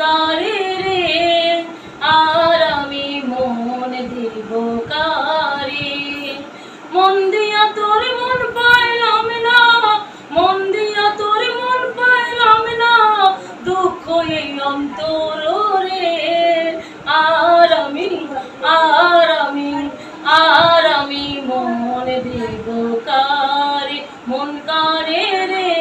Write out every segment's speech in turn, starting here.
কারে রে, আর আমি মন দিব কারে। মন দিয়া তোর মন পাইলাম না, মন দিয়া তোর মন পাইলাম না, দুঃখ এই অন্তর রে। আর আমি মন দিব কারে, মন কারে রে,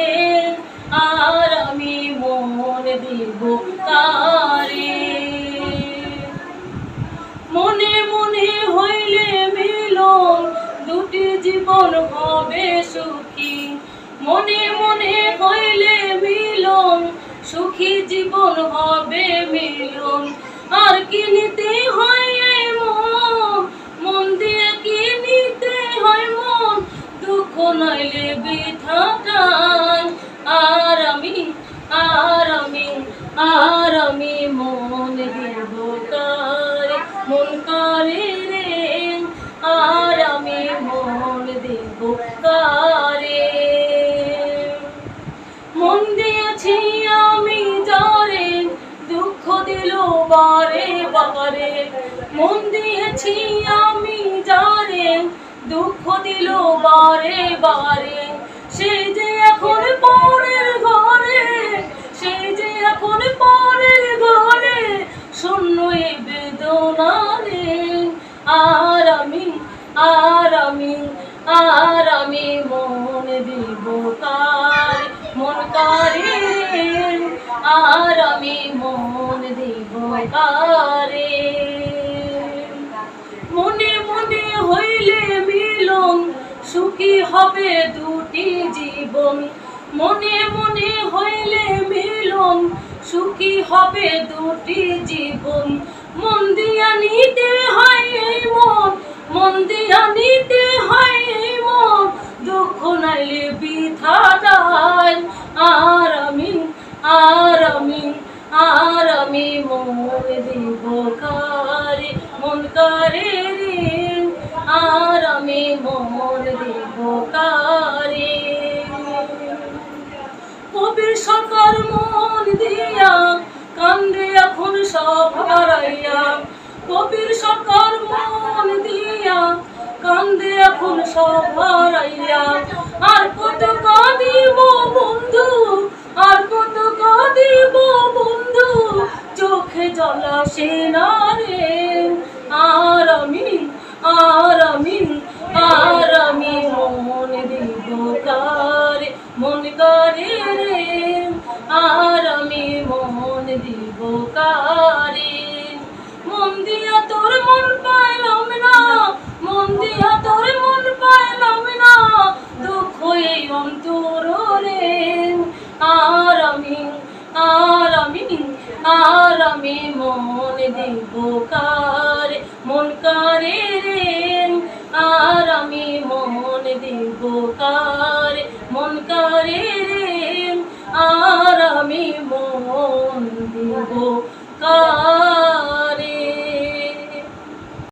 আর আমি মন দিব কারে। মনে মনে হইলে মিলন, দুটি জীবন হবে সুখী। মনে মনে হইলে মিলন, সুখী জীবন হবে মিলন। আর কি নিতে হয় এই মন, মন দিয়ে কি নিতে হয় মন, দুঃখ নইলে বৃথাটাই। আর আমি মন দিব কারে, মন কারে রে, আর আমি মন দিব কারে। মন দিয়েছি আমি যারে, দুঃখ দিল বারে বারে। মন দিয়েছি আমি যারে, দুঃখ দিল বারে বারে। সেই যে এখন পরের ঘরে, সেই যে এখন পরের ঘরে, শূন্য এই বেদনা রে। আর আমি মন দিব কারে, মন কারে রে, আর আমি মন দিব কারে। মনে মনে হইলে মিলন, সুখী হবে দুটি জীবন। মনে মনে হইলে মিলন, সুখী হবে দুটি জীবন। মন দিয়া নিতে হয় এই মন, মন দিয়া নিতে হয় এই মন, দুঃখ নাইলে বৃথাটাই। আর আমি মন দিব কারে, মন কারে রে, আর আমি মন দিব কারে। কবির সরকার মন দিয়া কান্দে এখন সব হারাইয়া। কবির সরকার মন দিয়া কান্দে এখন সব হারাইয়া। আর কত কাঁদিব বন্ধু, আর কত কাঁদিব বন্ধু, চোখে জল আসে না রে। আর আমি মন দিব কারে, মন কারে রে, আর আমি মন দিব কারে। মন দিয়া তোর মন পাইলাম না, মন দিয়া তোর মন পাইলাম না, দুঃখ এই অন্তর রে। আর আমি মন দিব কারে।